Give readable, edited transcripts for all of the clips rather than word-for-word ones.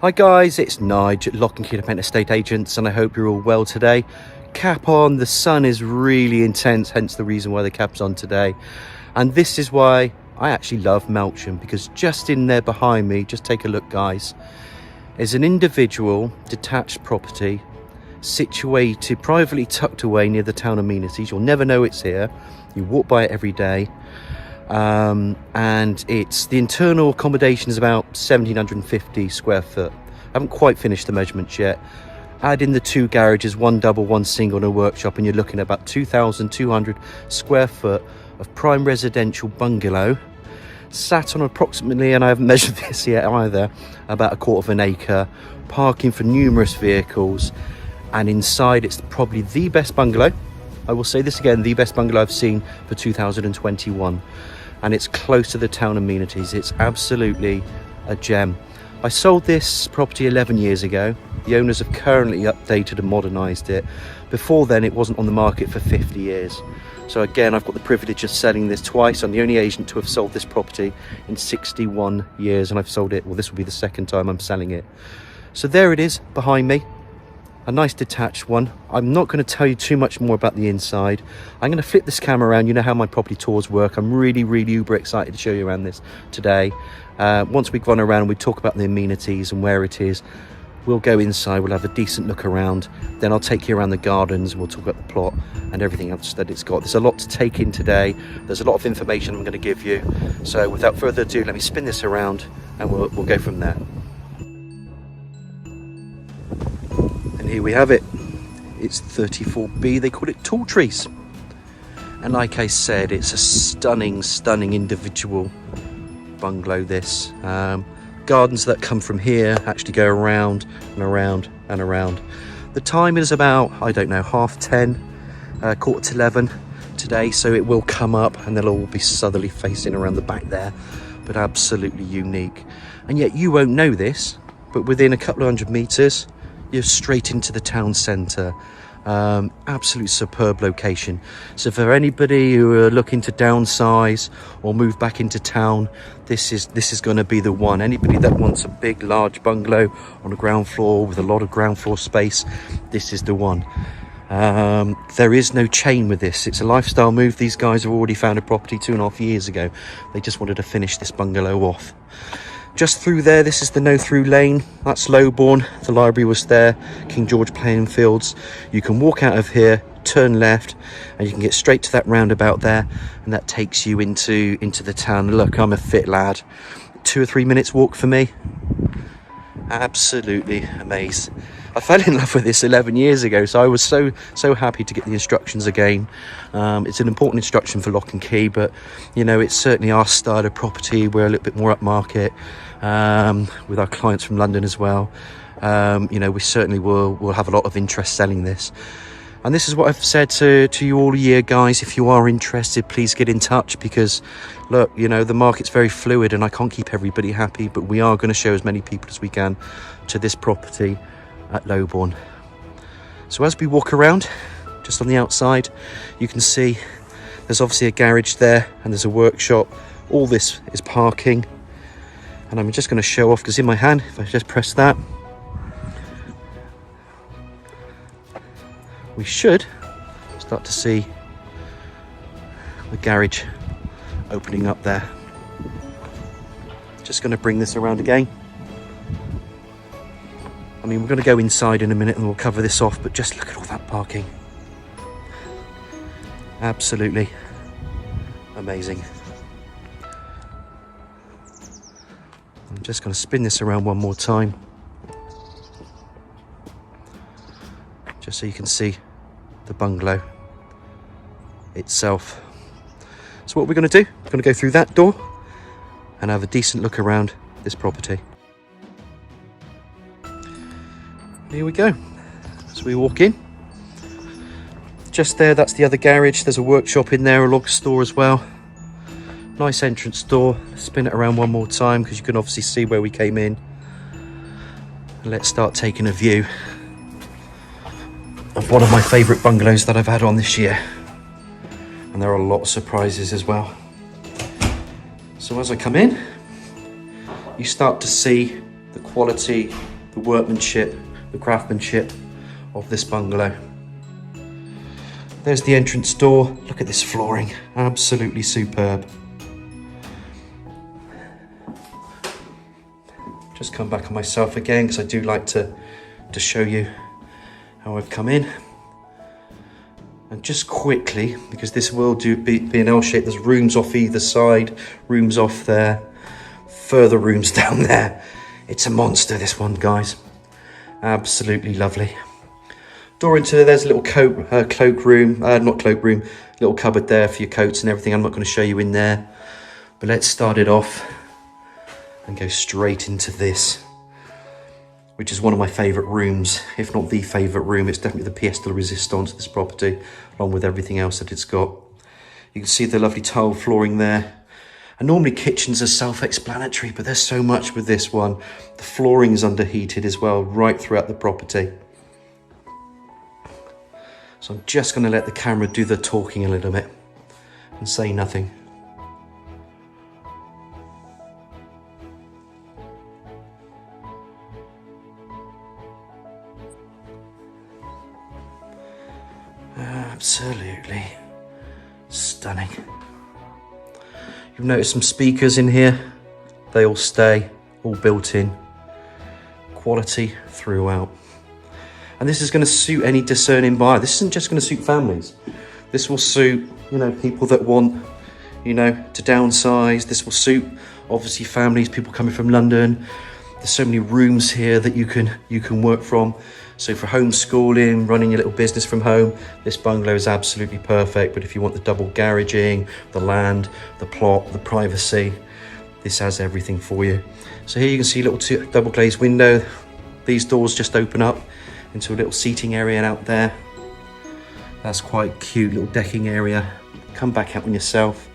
Hi guys, it's Nige at Lock and Key Independent Estate Agents, and I hope you're all well today. Cap on, the sun is really intense, hence the reason why the cap's on today. And this is why I actually love Melksham, because just in there behind me, just take a look guys, is an individual detached property situated privately tucked away near the town amenities. You'll never know it's here. You walk by it every day. And it's the internal accommodation is about 1750 square foot. I haven't quite finished the measurements yet. Add in the two garages, one double, one single, and a workshop, and you're looking at about 2,200 square foot of prime residential bungalow, sat on approximately, and I haven't measured this yet either, about 1/4 of an acre, parking for numerous vehicles, and inside it's probably the best bungalow. I will say this again, the best bungalow I've seen for 2021. And it's close to the town amenities. It's absolutely a gem. I sold this property 11 years ago. The owners have currently updated and modernised it. Before then, it wasn't on the market for 50 years. So again, I've got the privilege of selling this twice. I'm the only agent to have sold this property in 61 years, and I've sold it, well, this will be the second time I'm selling it. So there it is behind me. A nice detached one. I'm not going to tell you too much more about the inside. I'm going to flip this camera around. You know how my property tours work. I'm really uber excited to show you around this today. Once we've gone around, we talk about the amenities and where it is. We'll go inside, we'll have a decent look around. Then I'll take you around the gardens, we'll talk about the plot and everything else that it's got. There's a lot to take in today. There's a lot of information I'm going to give you. So without further ado, let me spin this around and we'll go from there. And here we have it. It's 34B. They call it tall trees. And like I said, it's a stunning individual bungalow, this. Gardens that come from here actually go around and around and around. The time is about, I don't know, 10:30, 11:15 today. So it will come up and they'll all be southerly facing around the back there. But absolutely unique. And yet you won't know this, but within a couple of 100 meters, you're straight into the town centre. Absolute superb location. So for anybody who are looking to downsize or move back into town, this is going to be the one. Anybody that wants a big large bungalow on the ground floor with a lot of ground floor space, this is the one. There is no chain with this. It's a lifestyle move. These guys have already found a property 2.5 years ago. They just wanted to finish this bungalow off. Just through there, this is the no-through lane. That's Lowbourne. The library was there. King George playing fields. You can walk out of here, turn left, and you can get straight to that roundabout there, and that takes you into the town. Look, I'm a fit lad. 2 or 3 minutes walk for me. Absolutely amazed. I fell in love with this 11 years ago, so I was so happy to get the instructions again. It's an important instruction for Lock and Key, but you know, it's certainly our style of property. We're a little bit more upmarket with our clients from London as well. You know, we certainly will have a lot of interest selling this. And this is what I've said to you all year, guys. If you are interested, please get in touch, because look, you know, the market's very fluid and I can't keep everybody happy, but we are going to show as many people as we can to this property at Lowbourne. So as we walk around, just on the outside, you can see there's obviously a garage there and there's a workshop. All this is parking, and I'm just going to show off, because in my hand, if I just press that, we should start to see the garage opening up there. Just going to bring this around again. I mean, we're going to go inside in a minute and we'll cover this off, but just look at all that parking. Absolutely amazing. I'm just going to spin this around one more time, just so you can see the bungalow itself. So what we're going to do, we're going to go through that door and have a decent look around this property. Here we go. So we walk in. Just there, that's the other garage. There's a workshop in there, a log store as well. Nice entrance door. Spin it around one more time, because you can obviously see where we came in. Let's start taking a view of one of my favourite bungalows that I've had on this year. And there are a lot of surprises as well. So as I come in, you start to see the quality the workmanship, the craftsmanship of this bungalow. There's the entrance door. Look at this flooring, absolutely superb. Just come back on myself again because I do like to show you how I've come in. And just quickly, because this will be an L shape, there's rooms off either side, rooms off there, further rooms down there. It's a monster, this one, guys. Absolutely lovely. Door into there, there's a little cloakroom, not cloakroom, little cupboard there for your coats and everything. I'm not going to show you in there, but let's start it off and go straight into this, which is one of my favourite rooms, if not the favourite room. It's definitely the pièce de résistance of this property, along with everything else that it's got. You can see the lovely tile flooring there. And normally kitchens are self-explanatory, but there's so much with this one. The flooring is underheated as well, right throughout the property. So I'm just going to let the camera do the talking a little bit and say nothing. Absolutely stunning. You'll notice some speakers in here. They all stay, all built in. Quality throughout. And this is going to suit any discerning buyer. This isn't just going to suit families. This will suit, people that want, to downsize. This will suit, obviously, families, people coming from London. There's so many rooms here that you can work from. So for homeschooling, running your little business from home, this bungalow is absolutely perfect. But if you want the double garaging, the land, the plot, the privacy, this has everything for you. So here you can see a little double glazed window. These doors just open up into a little seating area out there. That's quite cute, little decking area. Come back out on yourself.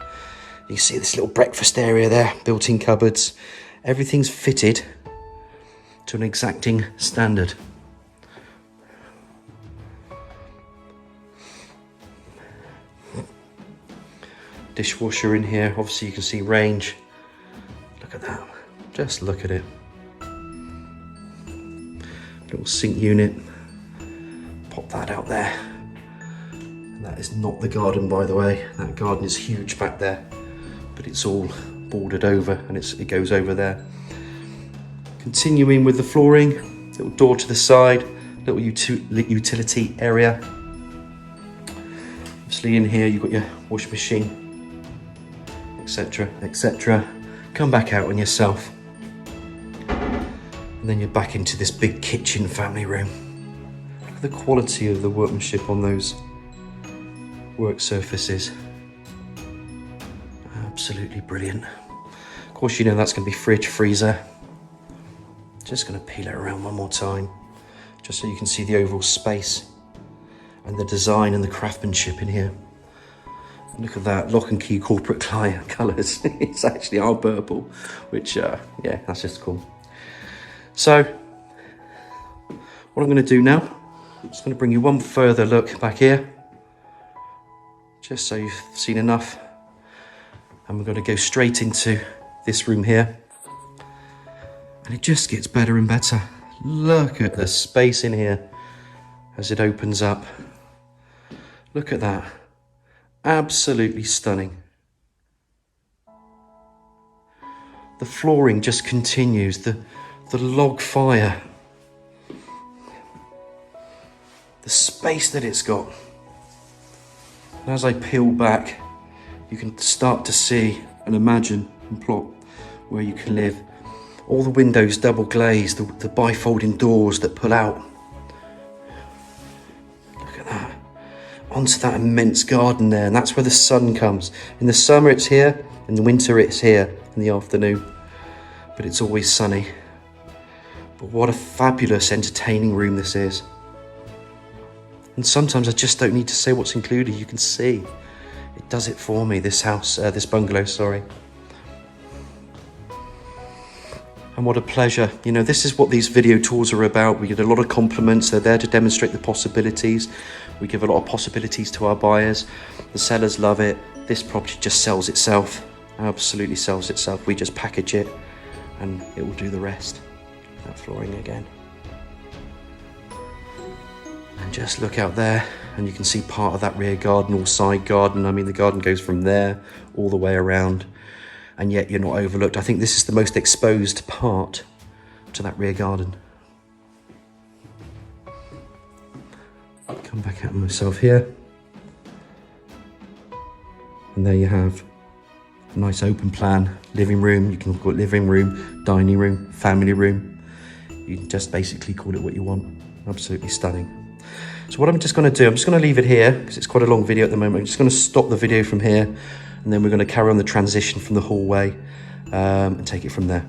You can see this little breakfast area there, built-in cupboards. Everything's fitted to an exacting standard. Dishwasher in here, obviously you can see range. Look at that, just look at it. Little sink unit, pop that out there. And that is not the garden, by the way. That garden is huge back there, but it's all bordered over and it goes over there. Continuing with the flooring, little door to the side, little utility area. Obviously in here you've got your washing machine, etc, etc. Come back out on yourself. And then you're back into this big kitchen family room. Look at the quality of the workmanship on those work surfaces. Absolutely brilliant. Of course, that's going to be fridge, freezer. Just going to peel it around one more time, just so you can see the overall space and the design and the craftsmanship in here. And look at that, lock and key corporate client colours. It's actually our purple, which, yeah, that's just cool. So, what I'm going to do now, I'm just going to bring you one further look back here, just so you've seen enough. And we're going to go straight into this room here. And it just gets better and better. Look at the space in here as it opens up. Look at that. Absolutely stunning. The flooring just continues. The log fire. The space that it's got. And as I peel back, you can start to see and imagine and plot where you can live. All the windows double glazed, the bifolding doors that pull out. Look at that. Onto that immense garden there, and that's where the sun comes. In the summer it's here, in the winter it's here in the afternoon. But it's always sunny. But what a fabulous, entertaining room this is. And sometimes I just don't need to say what's included. You can see it does it for me, this house, this bungalow, sorry. And what a pleasure. This is what these video tours are about. We get a lot of compliments. They're there to demonstrate the possibilities. We give a lot of possibilities to our buyers. The sellers love it. This property just sells itself. Absolutely sells itself. We just package it and it will do the rest. That flooring again. And just look out there and you can see part of that rear garden or side garden. I mean, the garden goes from there all the way around, and yet you're not overlooked. I think this is the most exposed part to that rear garden. Come back out myself here. And there you have a nice open plan living room. You can call it living room, dining room, family room. You can just basically call it what you want. Absolutely stunning. So what I'm just going to do, I'm just going to leave it here because it's quite a long video at the moment. I'm just going to stop the video from here, and then we're going to carry on the transition from the hallway and take it from there.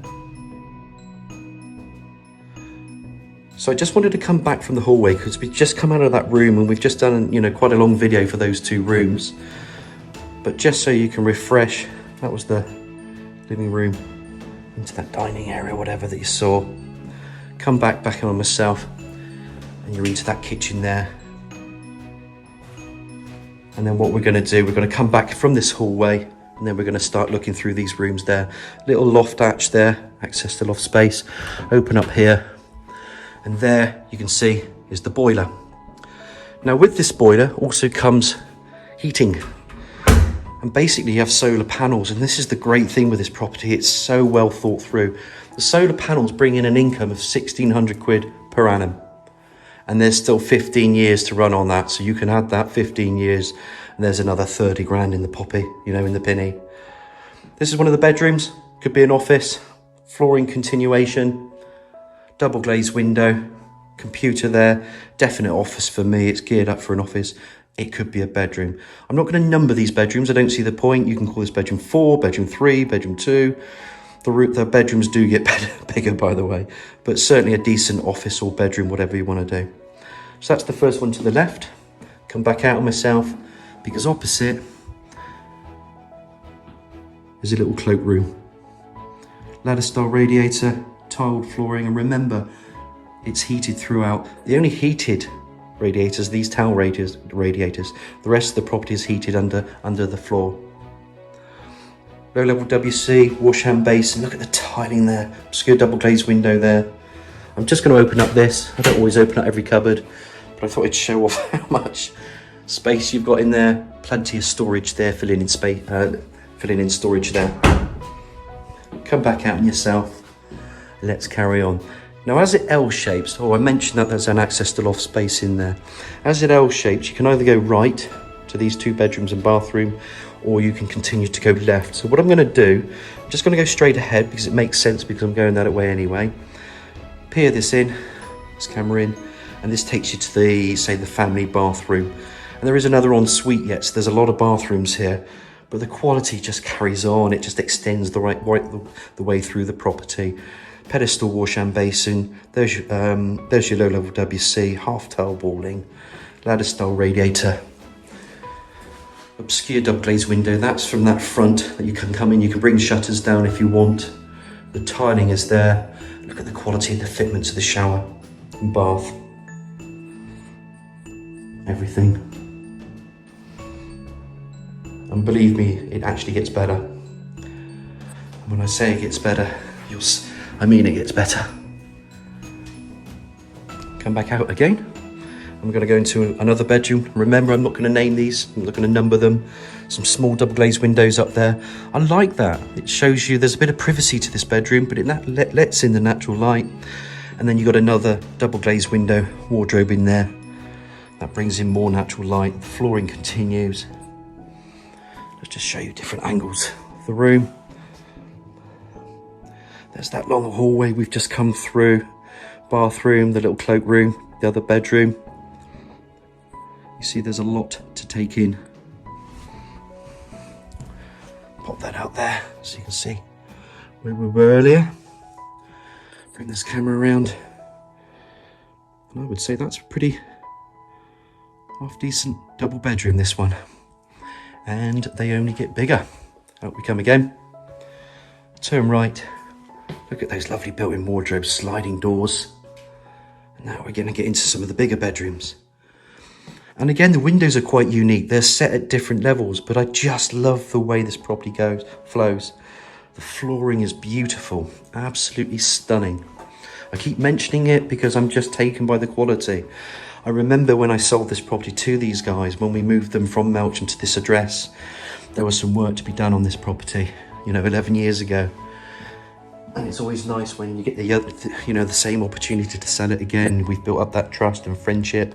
So I just wanted to come back from the hallway because we've just come out of that room and we've just done, you know, quite a long video for those two rooms. But just so you can refresh, that was the living room into that dining area, whatever that you saw. Come back on myself, and you're into that kitchen there. And then what we're going to do, we're going to come back from this hallway, and then we're going to start looking through these rooms there. Little loft hatch there, access to loft space. Open up here, and there you can see is the boiler. Now with this boiler also comes heating. And basically you have solar panels, and this is the great thing with this property. It's so well thought through. The solar panels bring in an income of 1,600 quid per annum. And there's still 15 years to run on that. So you can add that 15 years and there's another 30 grand in the poppy, you know, in the penny. This is one of the bedrooms. Could be an office, flooring continuation, double glazed window, computer there. Definite office for me. It's geared up for an office. It could be a bedroom. I'm not going to number these bedrooms. I don't see the point. You can call this bedroom 4, bedroom 3, bedroom 2. The bedrooms do get bigger, by the way, but certainly a decent office or bedroom, whatever you want to do. So that's the first one to the left. Come back out on myself, because opposite is a little cloakroom. Ladder style radiator, tiled flooring, and remember, it's heated throughout. The only heated radiators, these towel radiators. The rest of the property is heated under the floor. Low level WC, wash hand basin. Look at the tiling there. Obscure double glazed window there. I'm just going to open up this. I don't always open up every cupboard, but I thought I'd show off how much space you've got in there. Plenty of storage there, filling in storage there. Come back out on yourself. Let's carry on. Now, as it L-shapes, I mentioned that there's an access to loft space in there. As it L-shapes, you can either go right to these 2 bedrooms and bathroom, or you can continue to go left. So what I'm going to do, I'm just going to go straight ahead because it makes sense, because I'm going that way anyway. Peer this in, this camera in, and this takes you to the, say, the family bathroom. And there is another ensuite yet, so there's a lot of bathrooms here, but the quality just carries on. It just extends the way through the property. Pedestal wash and basin. There's your low level WC, half tile balling, ladder style radiator. Obscure double glazed window, that's from that front that you can come in. You can bring shutters down if you want. The tiling is there. Look at the quality of the fitments of the shower and bath. Everything. And believe me, it actually gets better. And when I say it gets better, I mean it gets better. Come back out again. I'm going to go into another bedroom. Remember, I'm not going to name these. I'm not going to number them. Some small double glazed windows up there. I like that. It shows you there's a bit of privacy to this bedroom, but it lets in the natural light. And then you've got another double glazed window, wardrobe in there. That brings in more natural light. The flooring continues. Let's just show you different angles of the room. There's that long hallway we've just come through. Bathroom, the little cloakroom, the other bedroom. You see there's a lot to take in. Pop that out there so you can see where we were earlier. Bring this camera around. And I would say that's a pretty half decent double bedroom, this one. And they only get bigger. Out we come again. Turn right. Look at those lovely built-in wardrobes, sliding doors. And now we're going to get into some of the bigger bedrooms. And again, the windows are quite unique. They're set at different levels, but I just love the way this property flows. The flooring is beautiful, absolutely stunning. I keep mentioning it because I'm just taken by the quality. I remember when I sold this property to these guys, when we moved them from Melksham to this address, there was some work to be done on this property, you know, 11 years ago. And it's always nice when you get the same opportunity to sell it again. We've built up that trust and friendship.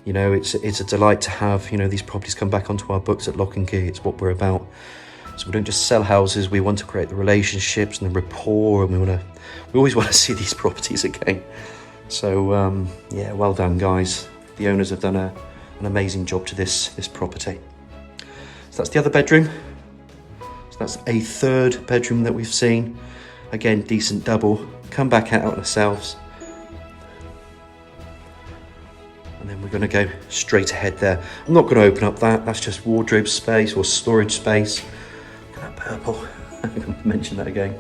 You know, it's a delight to have, you know, these properties come back onto our books at Lock and Key. It's what we're about. So we don't just sell houses, we want to create the relationships and the rapport, and we always want to see these properties again. So yeah, well done guys. The owners have done an amazing job to this property. So that's the other bedroom. So that's a third bedroom that we've seen. Again, decent double. Come back out ourselves. And then we're going to go straight ahead there. I'm not going to open up that. That's just wardrobe space or storage space. Look at that purple. I'm going to mention that again.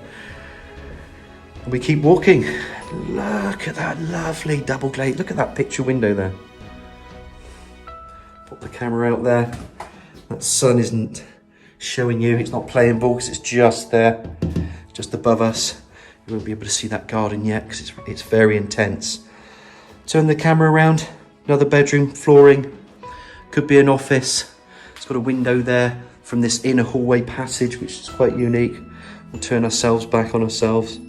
And we keep walking. Look at that lovely double glazed. Look at that picture window there. Put the camera out there. That sun isn't showing you. It's not playing ball because it's just there, just above us. You won't be able to see that garden yet because it's very intense. Turn the camera around. Another bedroom, flooring. Could be an office. It's got a window there from this inner hallway passage, which is quite unique. We'll turn ourselves back on ourselves.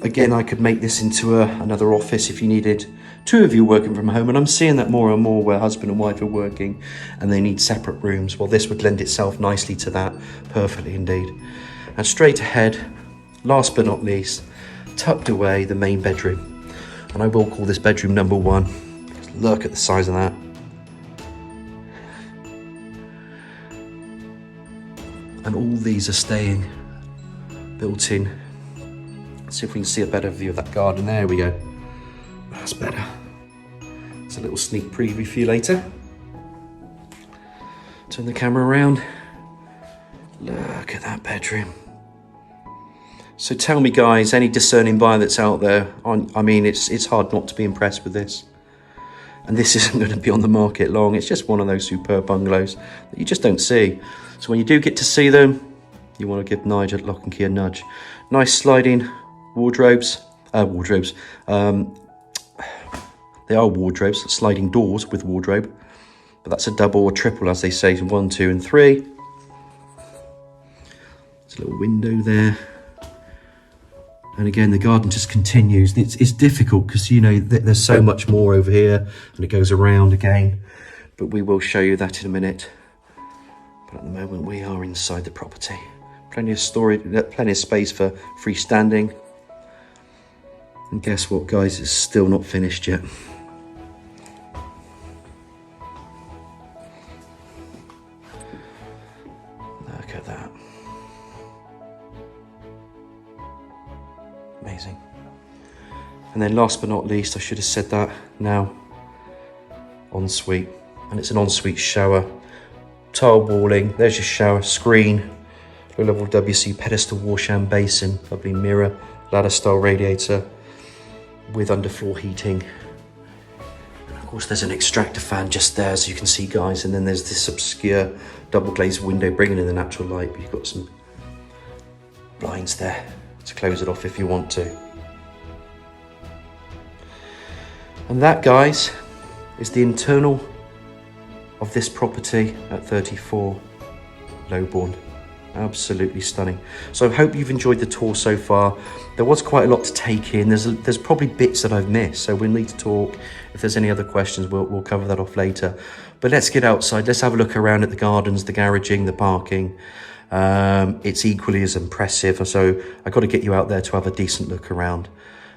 Again, I could make this into another office if you needed two of you working from home, and I'm seeing that more and more where husband and wife are working and they need separate rooms. Well, this would lend itself nicely to that, perfectly indeed. And straight ahead, last but not least, tucked away, the main bedroom. And I will call this bedroom number 1. Because look at the size of that. And all these are staying built in. Let's see if we can see a better view of that garden. There we go. That's better. It's a little sneak preview for you later. Turn the camera around. Look at that bedroom. So tell me guys, any discerning buyer that's out there, I mean, it's hard not to be impressed with this. And this isn't going to be on the market long. It's just one of those superb bungalows that you just don't see. So when you do get to see them, you want to give Nigel at Lock and Key a nudge. Nice sliding wardrobes. They are wardrobes, sliding doors with wardrobe. But that's a double or triple, as they say, 1, 2, and 3. There's a little window there. And again, the garden just continues. It's difficult because, you know, there's so much more over here and it goes around again. But we will show you that in a minute. But at the moment, we are inside the property. Plenty of storage, plenty of space for freestanding. And guess what, guys? It's still not finished yet. Look at that. Amazing. And then last but not least, I should have said that now, ensuite. And it's an ensuite shower, tile walling, there's your shower, screen, low level WC pedestal wash and basin, lovely mirror, ladder style radiator with underfloor heating. And of course there's an extractor fan just there, as you can see guys, and then there's this obscure double glazed window bringing in the natural light, but you've got some blinds there to close it off if you want to. And that, guys, is the internal of this property at 34 Lowbourne. Absolutely stunning. So I hope you've enjoyed the tour so far. There was quite a lot to take in. There's probably bits that I've missed, so we'll need to talk. If there's any other questions, we'll cover that off later. But let's get outside. Let's have a look around at the gardens, the garaging, the parking. It's equally as impressive, so I've got to get you out there to have a decent look around,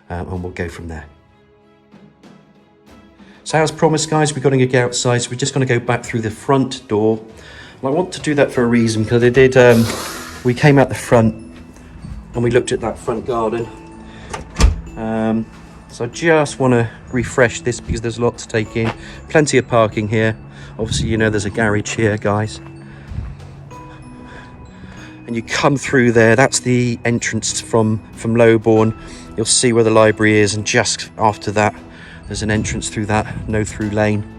and we'll go from there. So as promised, guys, we're going to get outside, so we're just going to go back through the front door. And I want to do that for a reason, because I did, we came out the front and we looked at that front garden. So I just want to refresh this because there's a lot to take in. Plenty of parking here. Obviously, you know, there's a garage here, guys. And you come through there, that's the entrance from Lowbourne. You'll see where the library is, and just after that there's an entrance through that no-through lane.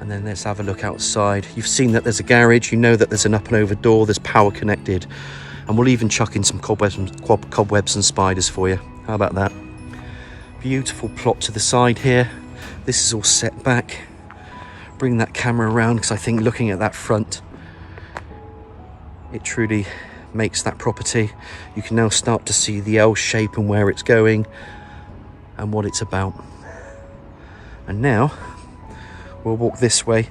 And then let's have a look outside. You've seen that there's a garage, you know that there's an up and over door, there's power connected, and we'll even chuck in some cobwebs and spiders for you. How about that? Beautiful plot to the side here. This is all set back. Bring that camera around, because I think looking at that front, it truly makes that property. You can now start to see the L shape and where it's going and what it's about. And now we'll walk this way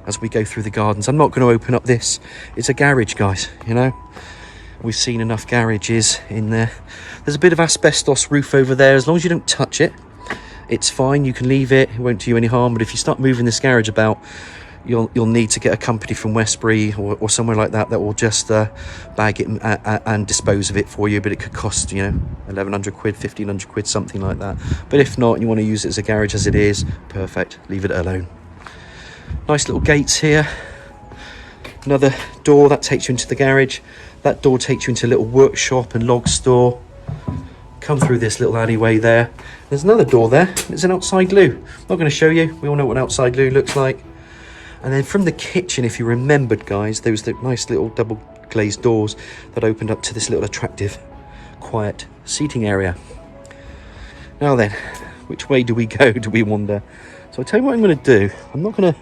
as we go through the gardens. I'm not going to open up this. It's a garage, guys, you know. We've seen enough garages in there. There's a bit of asbestos roof over there. As long as you don't touch it, it's fine. You can leave it. It won't do you any harm. But if you start moving this garage about, you'll need to get a company from Westbury or somewhere like that will just bag it and dispose of it for you. But it could cost, you know, 1,100 quid, 1,500 quid, something like that. But if not, and you want to use it as a garage as it is, perfect. Leave it alone. Nice little gates here. Another door that takes you into the garage. That door takes you into a little workshop and log store. Come through this little alleyway there. There's another door there. It's an outside loo. I'm not going to show you. We all know what an outside loo looks like. And then from the kitchen, if you remembered, guys, there was the nice little double glazed doors that opened up to this little attractive, quiet seating area. Now then, which way do we go? Do we wander? So I'll tell you what I'm going to do. I'm not going to...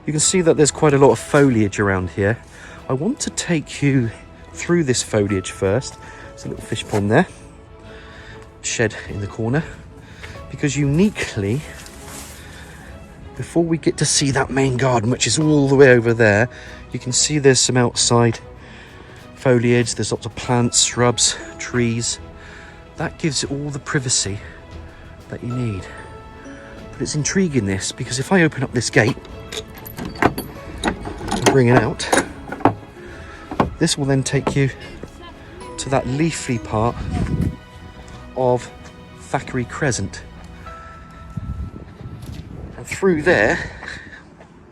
You can see that there's quite a lot of foliage around here. I want to take you through this foliage first. There's a little fish pond there. Shed in the corner. Because uniquely, before we get to see that main garden, which is all the way over there, you can see there's some outside foliage. There's lots of plants, shrubs, trees. That gives it all the privacy that you need. But it's intriguing, this, because if I open up this gate and bring it out, this will then take you to that leafy part of Thackeray Crescent. And through there,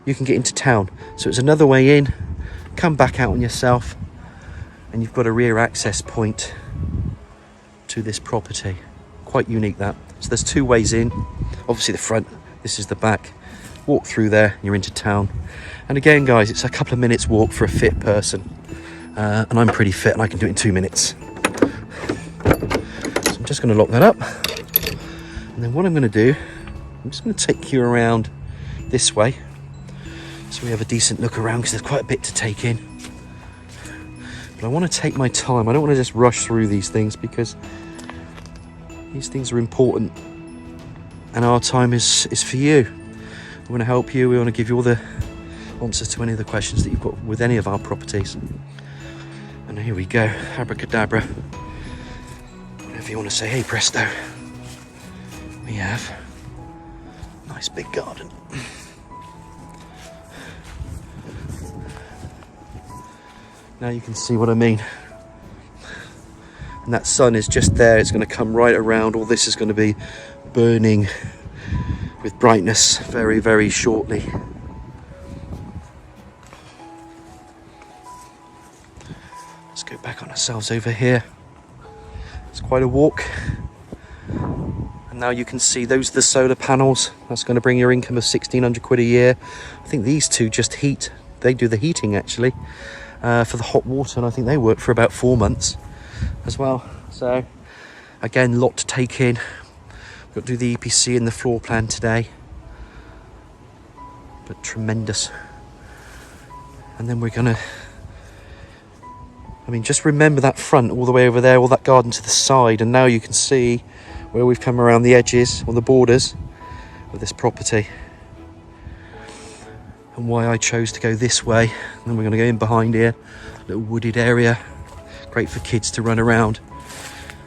you can get into town. So it's another way in, come back out on yourself, and you've got a rear access point to this property. Quite unique, that. So there's two ways in. Obviously the front, this is the back. Walk through there, you're into town. And again, guys, it's a couple of minutes walk for a fit person. And I'm pretty fit and I can do it in 2 minutes. So I'm just going to lock that up. And then what I'm going to do, I'm just going to take you around this way. So we have a decent look around, because there's quite a bit to take in. But I want to take my time. I don't want to just rush through these things, because these things are important. And our time is for you. We want to help you. We want to give you all the answers to any of the questions that you've got with any of our properties. And here we go, abracadabra. Whatever you want to say, hey presto. We have a nice big garden. Now you can see what I mean. And that sun is just there. It's going to come right around. All this is going to be burning with brightness very, very shortly. Let's go back on ourselves over here. It's quite a walk. And now you can see those are the solar panels. That's going to bring your income of 1,600 quid a year. I think these two just heat. They do the heating actually for the hot water, and I think they work for about 4 months as well. So again, a lot to take in. We've got to do the EPC and the floor plan today. But tremendous. And then we're going to... I mean, just remember that front all the way over there, all that garden to the side, and now you can see where we've come around the edges or the borders of this property, and why I chose to go this way. And then we're going to go in behind here, little wooded area, great for kids to run around.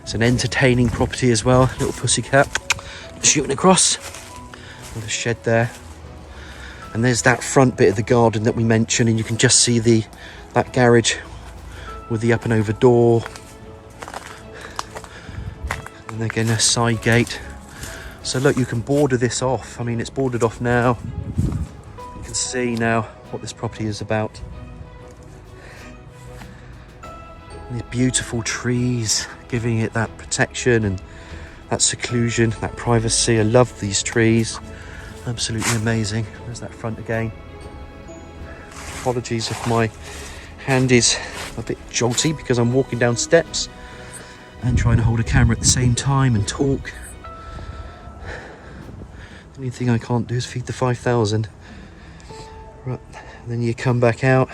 It's an entertaining property as well. Little pussycat shooting across with a shed there, and there's that front bit of the garden that we mentioned, and you can just see that garage with the up and over door, and again a side gate. So look, you can border this off. I mean, it's bordered off now. You can see now what this property is about. And these beautiful trees giving it that protection and that seclusion, that privacy. I love these trees, absolutely amazing. There's that front again. Apologies if my hand is a bit jolty because I'm walking down steps and trying to hold a camera at the same time and talk. Only thing I can't do is feed the 5,000. Right, then you come back out.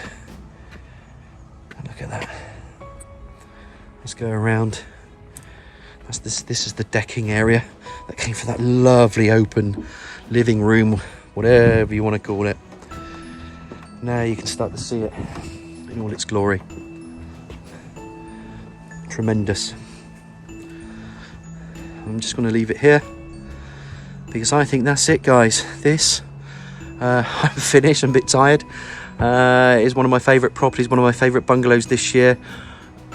Look at that. Let's go around. This is the decking area that came for that lovely open living room, whatever you want to call it. Now you can start to see it in all its glory. Tremendous. I'm just going to leave it here because I think that's it, guys. This I'm finished. I'm a bit tired. It is one of my favourite properties, one of my favourite bungalows this year.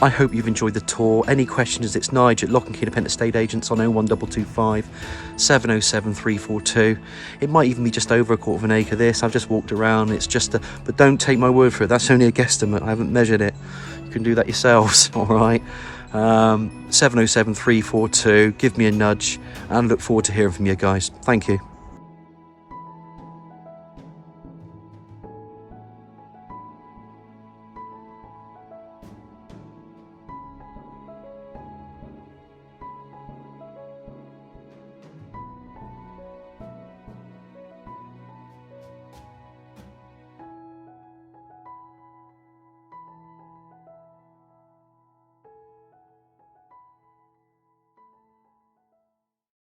I hope you've enjoyed the tour. Any questions, it's Nigel at Lock and Key Independent Estate Agents on 01225 707 342. It might even be just over a quarter of an acre this. I've just walked around. It's just but don't take my word for it. That's only a guesstimate. I haven't measured it. You can do that yourselves, all right? 707 342. Give me a nudge and look forward to hearing from you guys. Thank you.